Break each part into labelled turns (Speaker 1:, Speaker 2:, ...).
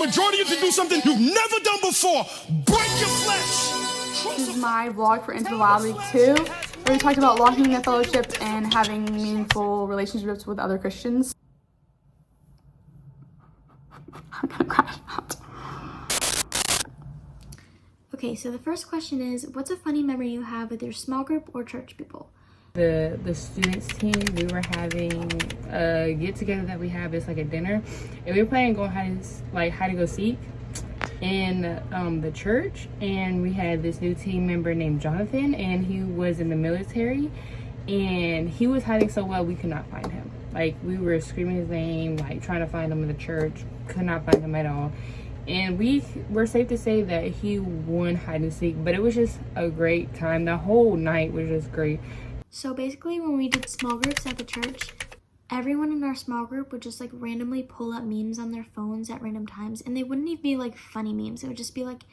Speaker 1: majority of you to do something you've never done before. Break your flesh.
Speaker 2: This is my vlog for Into the Wild Week 2, where we talked about walking in the fellowship and having meaningful relationships with other Christians. I'm gonna crash out.
Speaker 3: Okay, so the first question is, what's a funny memory you have with your small group or church people?
Speaker 4: The students team, we were having a get together that we have. It's like a dinner, and we were planning on going hide and go seek in the church. And we had this new team member named Jonathan, and he was in the military, and he was hiding so well we could not find him. Like, we were screaming his name, like trying to find him in the church, could not find him at all. And we're safe to say that he won hide and seek, but it was just a great time. The whole night was just great.
Speaker 3: So basically, when we did small groups at the church, everyone in our small group would just like randomly pull up memes on their phones at random times, and they wouldn't even be like funny memes. It would just be like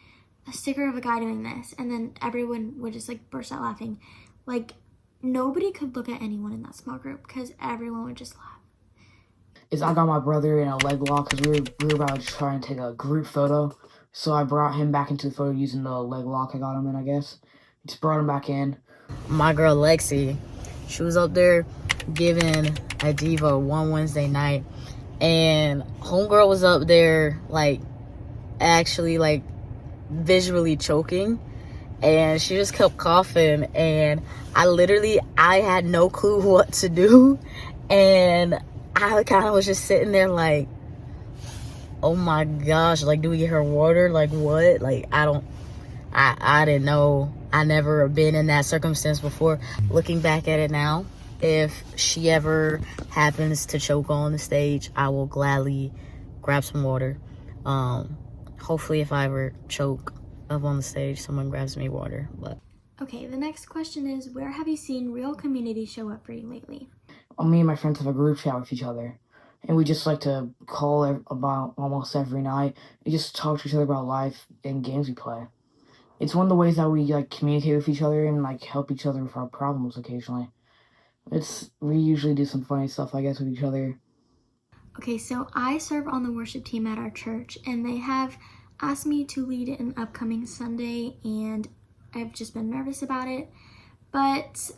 Speaker 3: a sticker of a guy doing this, and then everyone would just like burst out laughing. Like, nobody could look at anyone in that small group because everyone would just laugh.
Speaker 5: I got my brother in a leg lock because we were about to try and take a group photo. So I brought him back into the photo using the leg lock I got him in, I guess. Just brought him back in.
Speaker 6: My girl Lexi, she was up there giving a diva one Wednesday night, and homegirl was up there like actually like visually choking, and she just kept coughing, and I had no clue what to do, and I kind of was just sitting there like, oh my gosh, like, do we get her water? Like, what? Like, I didn't know. I never been in that circumstance before. Looking back at it now, if she ever happens to choke on the stage, I will gladly grab some water. Hopefully if I ever choke up on the stage, someone grabs me water. But
Speaker 3: Okay, the next question is, where have you seen real community show up for you lately?
Speaker 5: Me and my friends have a group chat with each other. And we just like to call about almost every night. We just talk to each other about life and games we play. It's one of the ways that we like communicate with each other and like help each other with our problems occasionally. We usually do some funny stuff, I guess, with each other.
Speaker 3: Okay, so I serve on the worship team at our church, and they have asked me to lead an upcoming Sunday, and I've just been nervous about it. But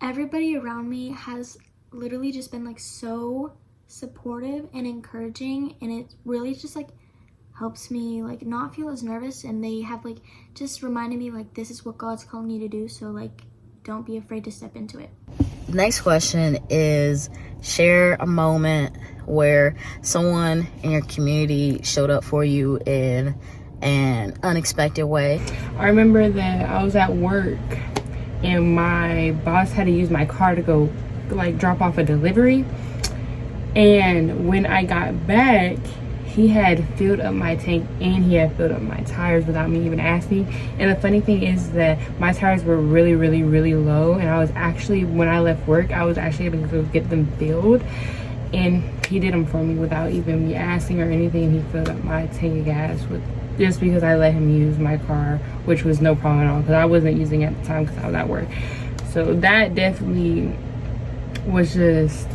Speaker 3: everybody around me has literally just been like so supportive and encouraging, and it really just like helps me like not feel as nervous, and they have like just reminded me like this is what God's calling you to do, so like don't be afraid to step into it.
Speaker 6: next question is, share a moment where someone in your community showed up for you in an unexpected way.
Speaker 4: I remember that I was at work and my boss had to use my car to go like drop off a delivery, and when I got back he had filled up my tank and he had filled up my tires without me even asking. And the funny thing is that my tires were really low, and I was actually, when I left work, I was actually able to get them filled, and he did them for me without even me asking or anything. And he filled up my tank of gas just because I let him use my car, which was no problem at all because I wasn't using it at the time because I was at work. So that definitely was just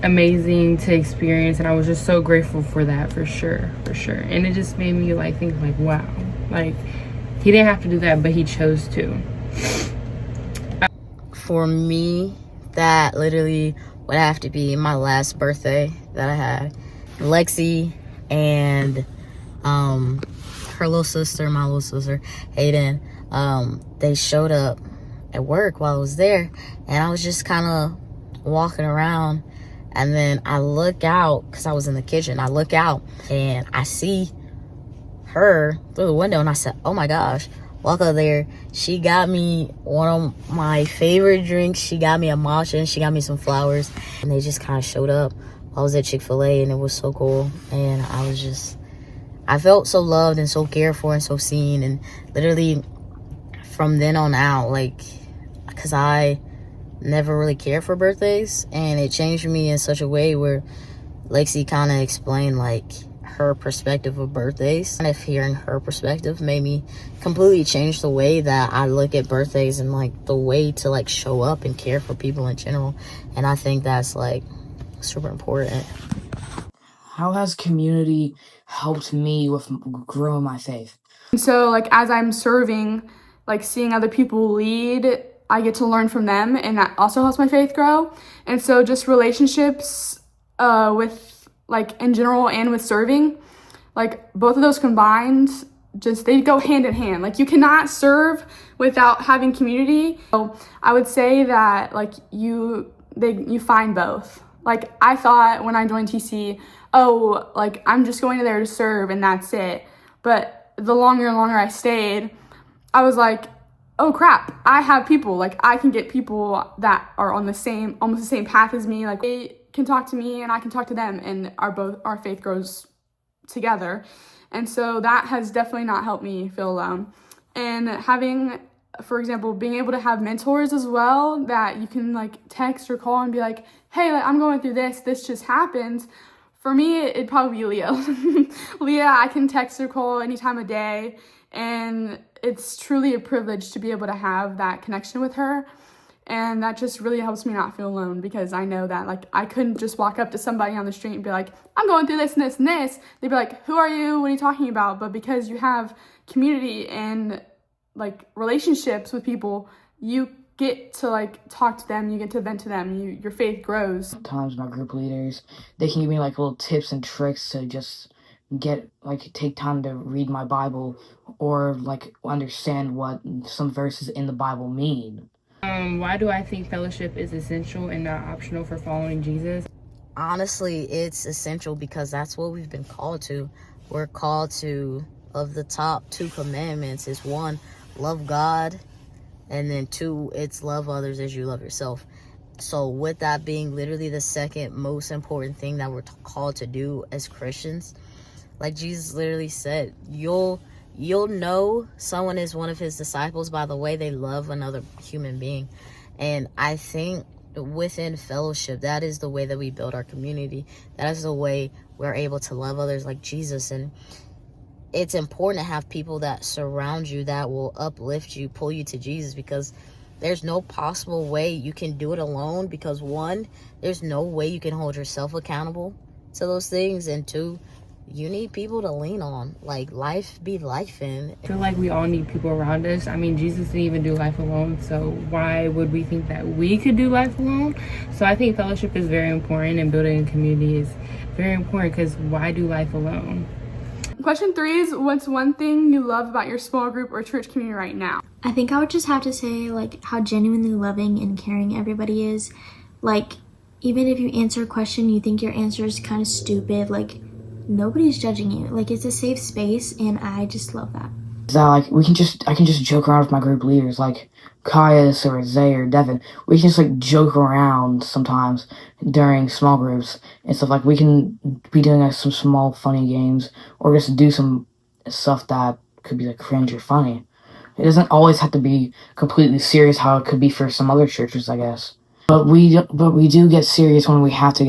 Speaker 4: amazing to experience, and I was just so grateful for that, for sure. And it just made me like think like, wow, like he didn't have to do that, but he chose to.
Speaker 6: For me, that literally would have to be my last birthday that I had. Lexi and her little sister, my little sister Hayden, they showed up at work while I was there, and I was just kind of walking around, and then I look out because I was in the kitchen. I look out and I see her through the window, and I said, oh my gosh, walk up there. She got me one of my favorite drinks. She got me a matcha, and she got me some flowers, and they just kind of showed up. I was at Chick-fil-A, and it was so cool, and I felt so loved and so cared for and so seen. And literally from then on out, like, because I never really cared for birthdays, and it changed me in such a way where Lexi kind of explained like her perspective of birthdays, and if hearing her perspective made me completely change the way that I look at birthdays and like the way to like show up and care for people in general. And I think that's like super important.
Speaker 5: How has community helped me with growing my faith?
Speaker 2: And so, like, as I'm serving, like, seeing other people lead, I get to learn from them, and that also helps my faith grow. And so just relationships with, like, in general and with serving, like, both of those combined, just they go hand in hand. Like, you cannot serve without having community. So I would say that, like, you find both. Like, I thought when I joined TC, oh, like, I'm just going there to serve and that's it. But the longer and longer I stayed, I was like, oh crap, I have people. Like, I can get people that are on almost the same path as me. Like, they can talk to me and I can talk to them, and our faith grows together. And so that has definitely not helped me feel alone. And having, for example, being able to have mentors as well that you can, like, text or call and be like, hey, like, I'm going through this just happened. For me, it'd probably be Leah. Leah, I can text or call any time of day, and it's truly a privilege to be able to have that connection with her. And that just really helps me not feel alone, because I know that, like, I couldn't just walk up to somebody on the street and be like, I'm going through this and this and this. They'd be like, who are you? What are you talking about? But because you have community and, like, relationships with people, you get to, like, talk to them, you get to vent to them, your faith grows.
Speaker 5: Sometimes my group leaders, they can give me, like, little tips and tricks to just take time to read my Bible, or, like, understand what some verses in the Bible mean.
Speaker 4: Why do I think fellowship is essential and not optional for following Jesus?
Speaker 6: Honestly, it's essential because that's what we've been called to. We're called to, of the top 2 commandments, is 1, love God, and then 2, it's love others as you love yourself. So with that being literally the second most important thing that we're called to do as Christians, like Jesus literally said, you'll know someone is one of his disciples by the way they love another human being. And I think within fellowship, that is the way that we build our community. That is the way we're able to love others like Jesus. And it's important to have people that surround you that will uplift you, pull you to Jesus, because there's no possible way you can do it alone, because 1, there's no way you can hold yourself accountable to those things, and 2, you need people to lean on. Like, life be life in.
Speaker 4: I feel like we all need people around us. I mean, Jesus didn't even do life alone, so why would we think that we could do life alone? So I think fellowship is very important, and building a community is very important, because why do life alone?
Speaker 2: Question 3 is, what's one thing you love about your small group or church community right now?
Speaker 3: I think I would just have to say, like, how genuinely loving and caring everybody is. Like, even if you answer a question you think your answer is kind of stupid, like, nobody's judging you. Like, it's a safe space, and I just love that.
Speaker 5: That, like, I can just joke around with my group leaders, like Caius or Zay or Devin. We can just, like, joke around sometimes during small groups and stuff. Like, we can be doing, like, some small funny games, or just do some stuff that could be, like, cringe or funny. It doesn't always have to be completely serious how it could be for some other churches, I guess. But we do get serious when we have to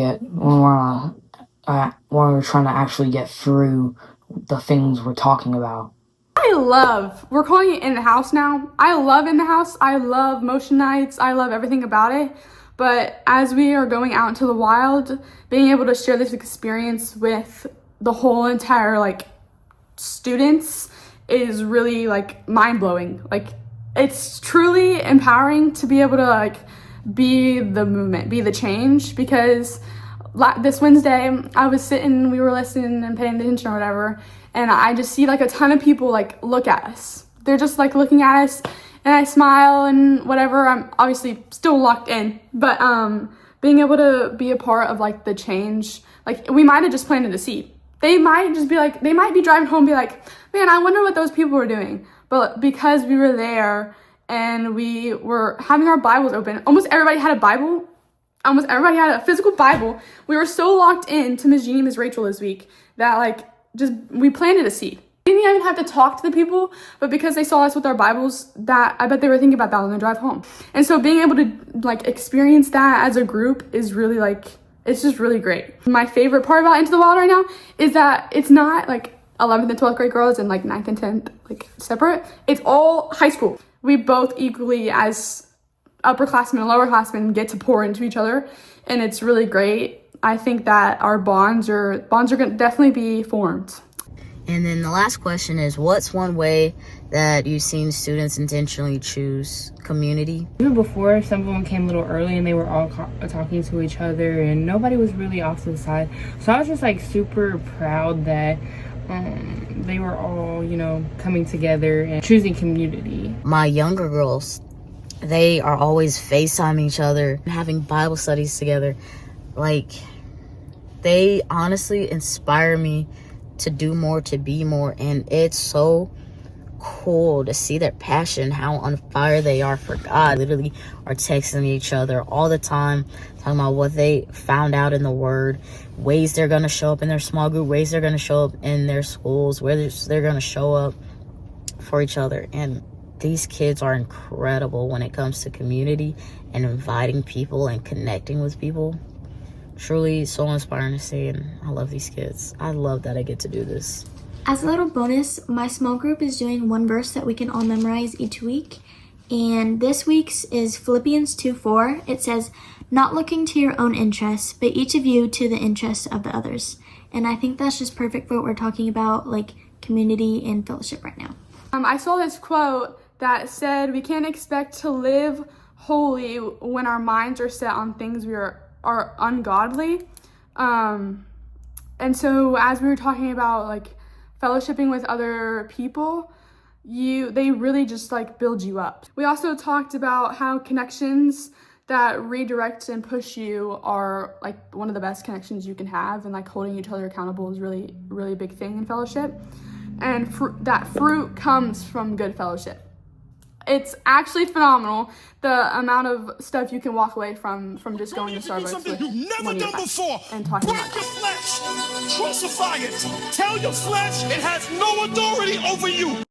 Speaker 5: when we're trying to actually get through the things we're talking about.
Speaker 2: We're calling it In the House now. I love In the House. I love motion nights. I love everything about it. But as we are going out into the wild, being able to share this experience with the whole entire, like, students is really, like, mind-blowing. Like, it's truly empowering to be able to, like, be the movement, be the change, because this Wednesday I was sitting, we were listening and paying attention or whatever, and I just see, like, a ton of people, like, look at us. They're just, like, looking at us, and I smile and whatever. I'm obviously still locked in, but being able to be a part of, like, the change, like, we might have just planted a seed. They might just be like, they might be driving home and be like, man, I wonder what those people were doing. But because we were there and we were having our Bibles open, almost everybody had a Bible. Almost everybody had a physical Bible. We were so locked in to Ms. Jeannie, Ms. Rachel this week that, like, we planted a seed. We didn't even have to talk to the people, but because they saw us with our Bibles, that I bet they were thinking about that on the drive home. And so being able to, like, experience that as a group is really, like, it's just really great. My favorite part about Into the Wild right now is that it's not, like, 11th and 12th grade girls and, like, 9th and 10th, like, separate. It's all high school. We both equally, as upperclassmen and lowerclassmen, get to pour into each other, and it's really great. I think that our bonds are going to definitely be formed.
Speaker 6: And then the last question is, what's one way that you've seen students intentionally choose community?
Speaker 4: Even before, some of them came a little early and they were all talking to each other and nobody was really off to the side. So I was just like super proud that they were all, you know, coming together and choosing community.
Speaker 6: My younger girls, they are always FaceTiming each other and having Bible studies together. Like, they honestly inspire me to do more, to be more, and it's so cool to see their passion, how on fire they are for God. Literally are texting each other all the time, talking about what they found out in the Word, ways they're going to show up in their small group, ways they're going to show up in their schools, where they're going to show up for each other. And these kids are incredible when it comes to community and inviting people and connecting with people. Truly so inspiring to see, and I love these kids. I love that I get to do this.
Speaker 3: As a little bonus, my small group is doing one verse that we can all memorize each week. And this week's is Philippians 2:4. It says, "Not looking to your own interests, but each of you to the interests of the others." And I think that's just perfect for what we're talking about, like community and fellowship right now.
Speaker 2: I saw this quote that said, we can't expect to live holy when our minds are set on things are ungodly. And so as we were talking about like fellowshipping with other people, they really just like build you up. We also talked about how connections that redirect and push you are like one of the best connections you can have, and like holding each other accountable is really, really a big thing in fellowship. And that fruit comes from good fellowship. It's actually phenomenal the amount of stuff you can walk away from just going to Starbucks
Speaker 1: Something
Speaker 2: with
Speaker 1: you've never
Speaker 2: one of your
Speaker 1: done
Speaker 2: friends
Speaker 1: before.
Speaker 2: and talking
Speaker 1: Break
Speaker 2: about
Speaker 1: your
Speaker 2: that.
Speaker 1: flesh. Crucify it. Tell your flesh it has no authority over you.